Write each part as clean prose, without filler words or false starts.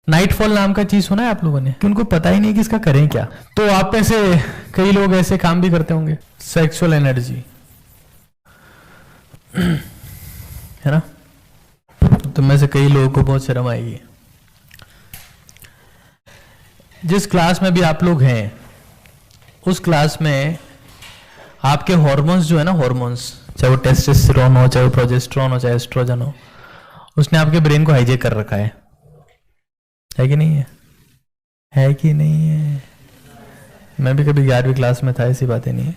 Nightfall नाम का चीज सुना है आप लोगों ने कि उनको पता ही नहीं कि इसका करें क्या। तो आप में से कई लोग ऐसे काम भी करते होंगे, सेक्सुअल एनर्जी है ना। तो में से कई लोगों को बहुत शर्म आएगी। जिस क्लास में भी आप लोग हैं उस क्लास में आपके हार्मोन्स जो है ना, हार्मोन्स, चाहे वो टेस्टोस्टेरोन हो, चाहे वो प्रोजेस्टेरोन हो, चाहे एस्ट्रोजन हो, उसने आपके ब्रेन को हाईजेक कर रखा है कि नहीं है? है कि नहीं है? मैं भी कभी 11वीं क्लास में था, ऐसी बातें नहीं है,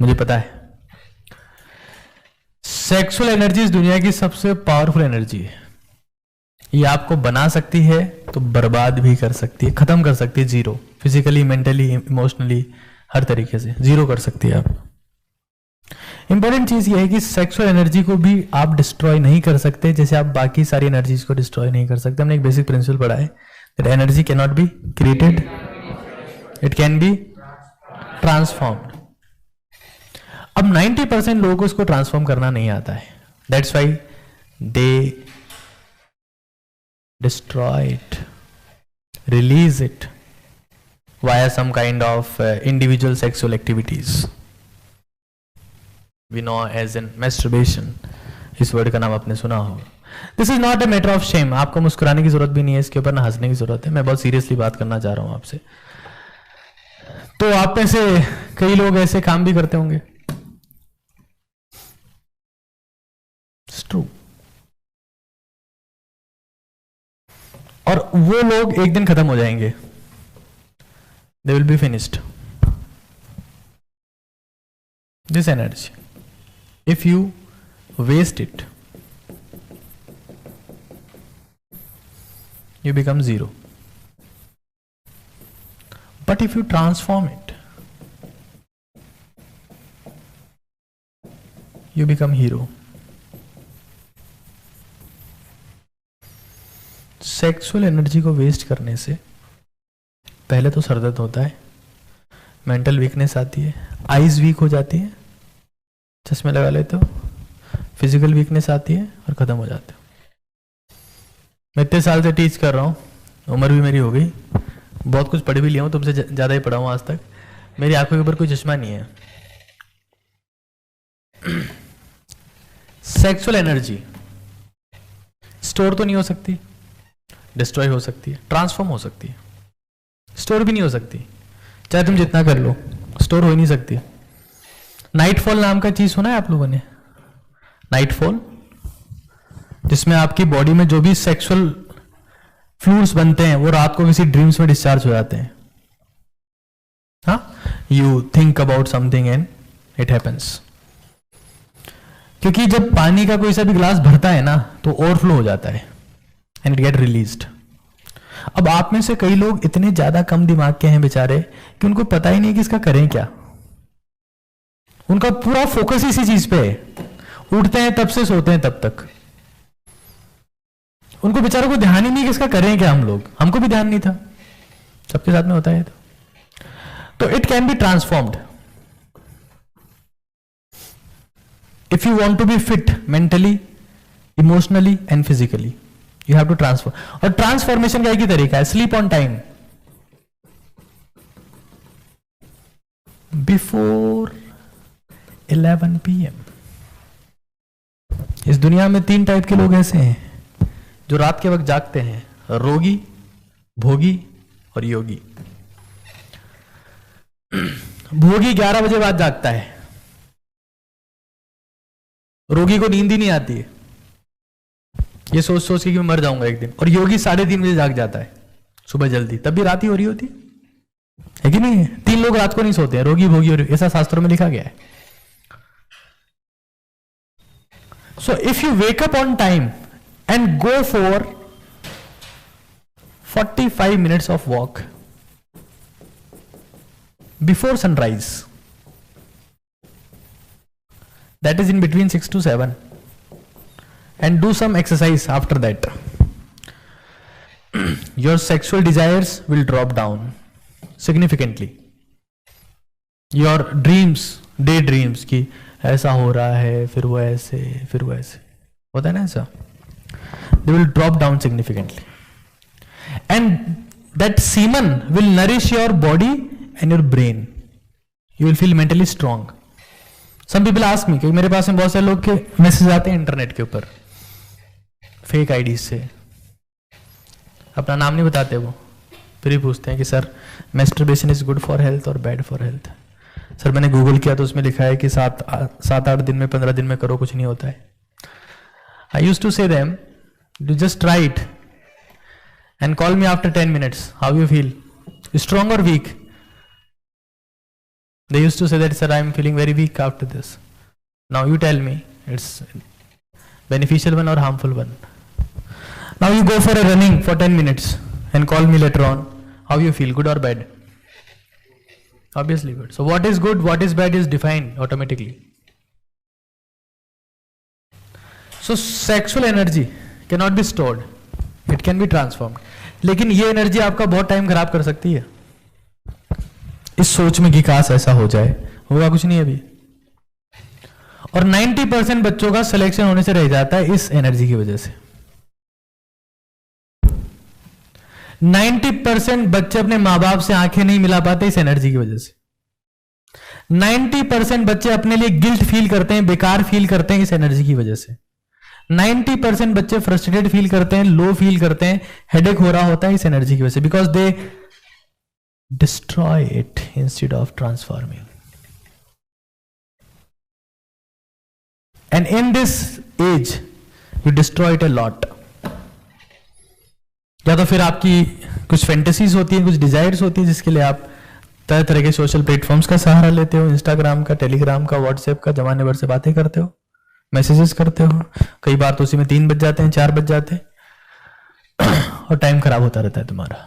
मुझे पता है। सेक्सुअल एनर्जी इस दुनिया की सबसे पावरफुल एनर्जी है। ये आपको बना सकती है तो बर्बाद भी कर सकती है, खत्म कर सकती है, जीरो, फिजिकली, मेंटली, इमोशनली, हर तरीके से जीरो कर सकती है आप। इंपॉर्टेंट चीज ये है कि सेक्सुअल एनर्जी को भी आप डिस्ट्रॉय नहीं कर सकते, जैसे आप बाकी सारी एनर्जीज को डिस्ट्रॉय नहीं कर सकते। हमने एक बेसिक प्रिंसिपल पढ़ा है that energy can not be created, it can be transformed. अब 90% लोगों को इसको ट्रांसफॉर्म करना नहीं आता है, that's why they destroy it, release it via some kind of individual sexual activities we know as in masturbation। इस वर्ड का नाम आपने सुना होगा। This is not a matter of shame, आपको मुस्कुराने की जरूरत भी नहीं है इसके ऊपर, ना हंसने की जरूरत है। मैं बहुत सीरियसली बात करना चाह रहा हूं आपसे। तो आप में से कई लोग ऐसे काम भी करते होंगे, इट्स ट्रू, और वो लोग एक दिन खत्म हो जाएंगे, they will be finished. This energy if you waste it you become zero, but if you transform it you become hero। Sexual energy को वेस्ट करने से पहले तो सर दर्द होता है, मेंटल वीकनेस आती है, आईज वीक हो जाती है, चश्मे लगा लेते हो, फिजिकल वीकनेस आती है और खत्म हो जाते हो। मैं इतने साल से टीच कर रहा हूँ, उम्र भी मेरी हो गई, बहुत कुछ पढ़ भी लिया हूँ, तुमसे ज़्यादा ही पढ़ा हूँ आज तक। मेरी आंखों के ऊपर कोई चश्मा नहीं है। सेक्सुअल एनर्जी स्टोर तो नहीं हो सकती, डिस्ट्रॉय हो सकती है, ट्रांसफॉर्म हो सकती है, स्टोर भी नहीं हो सकती। चाहे तुम जितना कर लो, स्टोर हो ही नहीं सकती। नाइटफॉल नाम का चीज सुना है आप लोगों ने? नाइटफॉल, जिसमें आपकी बॉडी में जो भी सेक्सुअल फ्लूइड्स बनते हैं वो रात को किसी ड्रीम्स में डिस्चार्ज हो जाते हैं। हाँ, you think about something and it happens. क्योंकि जब पानी का कोई सा भी ग्लास भरता है ना तो ओवरफ्लो हो जाता है एंड इट गेट रिलीज्ड। अब आप में से कई लोग इतने ज्यादा कम दिमाग के हैं बेचारे कि उनको पता ही नहीं कि इसका करें क्या। उनका पूरा फोकस इसी चीज पे है, उठते हैं तब से सोते हैं तब तक। उनको बेचारों को ध्यान ही नहीं कि इसका करें क्या हम लोग। हमको भी ध्यान नहीं था, सबके साथ में होता है। तो it can be transformed if you want to be fit mentally, emotionally and physically, you have to transform. और ट्रांसफॉर्मेशन का एक ही तरीका है, sleep on time, before 11 PM। इस दुनिया में 3 टाइप के लोग ऐसे हैं जो रात के वक्त जागते हैं, रोगी, भोगी और योगी। भोगी 11 बजे बाद जागता है, रोगी को नींद ही नहीं आती है, ये सोच सोच के कि मैं मर जाऊंगा एक दिन। और योगी 3:30 बजे जाग जाता है सुबह जल्दी, तब भी रात ही हो रही होती है कि नहीं? 3 लोग रात को नहीं सोते हैं, रोगी, भोगी और, ऐसा शास्त्रों में लिखा गया है। सो if you wake up on time and go for 45 minutes of walk before sunrise, that is in between 6 to 7, and do some exercise after that, your sexual desires will drop down significantly। your dreams, day dreams कि ऐसा हो रहा है, फिर वो ऐसे, फिर वो ऐसे होता है ना, ऐसा, they will drop down significantly। That semen will nourish your body and your brain. You will feel mentally strong. Some people ask me, क्योंकि मेरे पास में बहुत सारे लोग के मैसेज आते हैं इंटरनेट के ऊपर फेक आईडी से, अपना नाम नहीं बताते वो, फिर ही पूछते हैं कि sir masturbation is good for health और बैड फॉर हेल्थ. सर मैंने गूगल किया तो उसमें लिखा है कि 7-8 दिन में 15 दिन में करो, कुछ नहीं होता है. आई यूज्ड टू से them, do just try it and call me after 10 minutes. How you feel? Strong or weak? They used to say that, sir, I am feeling very weak after this. Now you tell me, it's beneficial one or harmful one. Now you go for a running for 10 minutes and call me later on. How you feel? Good or bad? Obviously good. So what is good, what is bad is defined automatically. So sexual energy cannot be stored. It can be transformed. लेकिन ये energy आपका बहुत time खराब कर सकती है. इस सोच में कि काश ऐसा हो जाए, होगा कुछ नहीं अभी. और 90% बच्चों का सिलेक्शन होने से रह जाता है इस एनर्जी की वजह से. 90% बच्चे अपने मां बाप से आंखें नहीं मिला पाते इस एनर्जी की वजह से. 90% बच्चे अपने लिए गिल्ट फील करते हैं, बेकार फील करते हैं इस एनर्जी की वजह से. 90% बच्चे फ्रस्ट्रेटेड फील करते हैं, लो फील करते हैं, हेडेक हो रहा होता है इस एनर्जी की वजह से, because they destroy it instead of transforming. And in this age you destroy it a lot. या तो फिर आपकी कुछ फैंटेसीज होती हैं, कुछ डिजायर्स होती है, जिसके लिए आप तरह तरह के सोशल प्लेटफॉर्म्स का सहारा लेते हो, इंस्टाग्राम का, टेलीग्राम का, व्हाट्सएप का, जमाने भर से बातें करते हो, मैसेजेस करते हो. कई बार तो उसी में 3 बज जाते हैं, 4 बज जाते हैं और टाइम खराब होता रहता है तुम्हारा.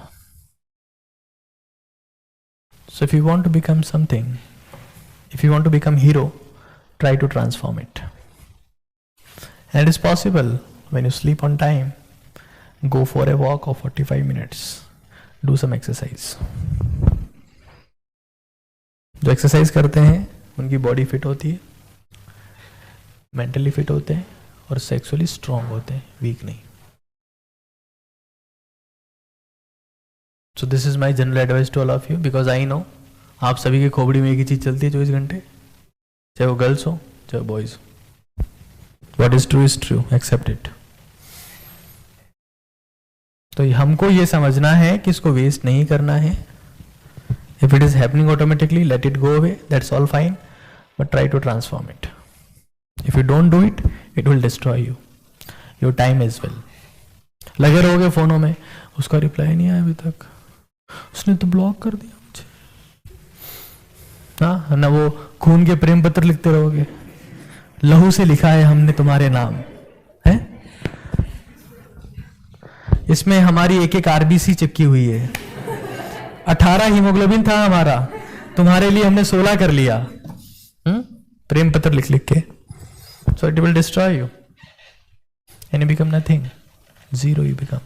So if you want to become something, if you want to become hero, try to transform it. And it is possible when you sleep on time. Go for a walk of 45 minutes, do some exercise. जो exercise करते हैं उनकी body fit होती है, mentally fit होते हैं और sexually strong होते हैं, वीक नहीं. So this is my general advice to all of you, because I know आप सभी की खोपड़ी में एक ही चीज चलती है 24 घंटे, चाहे वो गर्ल्स हो चाहे बॉयज हो. What is true, accept it. तो हमको ये समझना है कि इसको वेस्ट नहीं करना है. If it is happening automatically, let it go away, that's all fine, but try to transform it. If you don't do it, it will destroy you, your time as well. लगे रहोगे फोनों में, उसका reply नहीं आया अभी तक, उसने तो ब्लॉक कर दिया मुझे, हाँ ना, वो खून के प्रेम पत्र लिखते रहोगे, लहू से लिखा है हमने तुम्हारे नाम है. इसमें हमारी एक आरबीसी चिपकी हुई है. 18 हीमोग्लोबिन था हमारा, तुम्हारे लिए हमने 16 कर लिया. प्रेम पत्र लिख लिख के. So it will destroy you and you become nothing. Zero you become.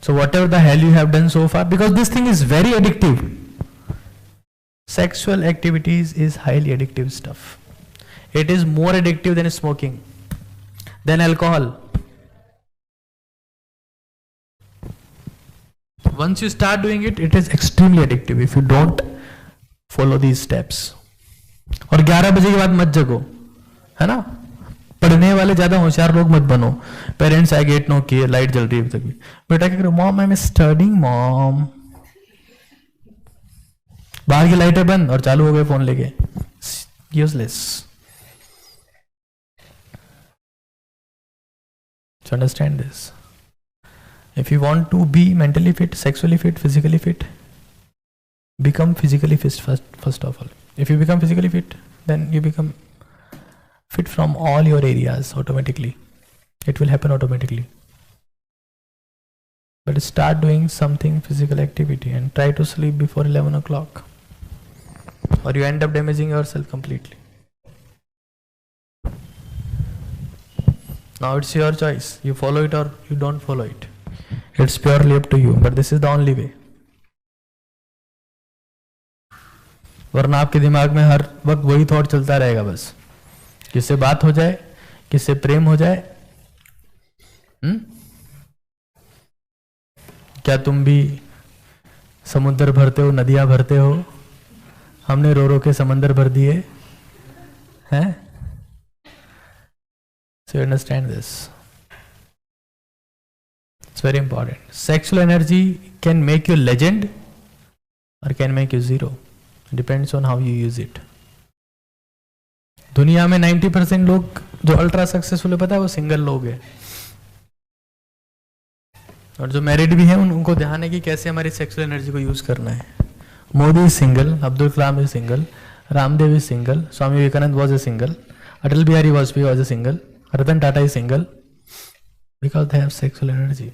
So whatever the hell you have done so far, because this thing is very addictive. Sexual activities is highly addictive stuff. It is more addictive than smoking, than alcohol. Once you start doing it, it is extremely addictive if you don't follow these steps. और 11 बजे के बाद मत जगो, है ना. पढ़ने वाले ज्यादा होशियार लोग मत बनो. Parents I get no care, light जल रही है अभी तक भी, बेटा क्या करो, mom I am studying mom. बाहर की लाइटें बंद और चालू हो गए फोन लेके. Useless. So understand this. If you want to be mentally fit, sexually fit, physically fit, become physically fit first of all. If you become physically fit, then you become fit from all your areas automatically. It will happen automatically. But start doing something physical activity and try to sleep before 11 o'clock, or you end up damaging yourself completely. Now it's your choice. You follow it or you don't follow it. It's purely up to you. But this is the only way. वरना आपके दिमाग में हर वक्त वही thought चलता रहेगा, बस किससे बात हो जाए, किससे प्रेम हो जाए, क्या तुम भी समुद्र भरते हो, नदियां भरते हो? हमने रो रो के समंदर भर दिए हैं. So you understand this. It's very important. Sexual energy can make you legend or can make you zero. It depends on how you use it. दुनिया में 90% लोग जो अल्ट्रा सक्सेसफुल है, पता है, वो सिंगल लोग हैं. और जो मैरिड भी हैं उनको ध्यान है कि कैसे हमारी सेक्सुअल एनर्जी को यूज करना है. Modi is single, Abdul Kalam is single, Ramdev is single, Swami Vivekananda was a single, Atal Bihari Vajpayee was a single, Ratan Tata is single, because they have sexual energy.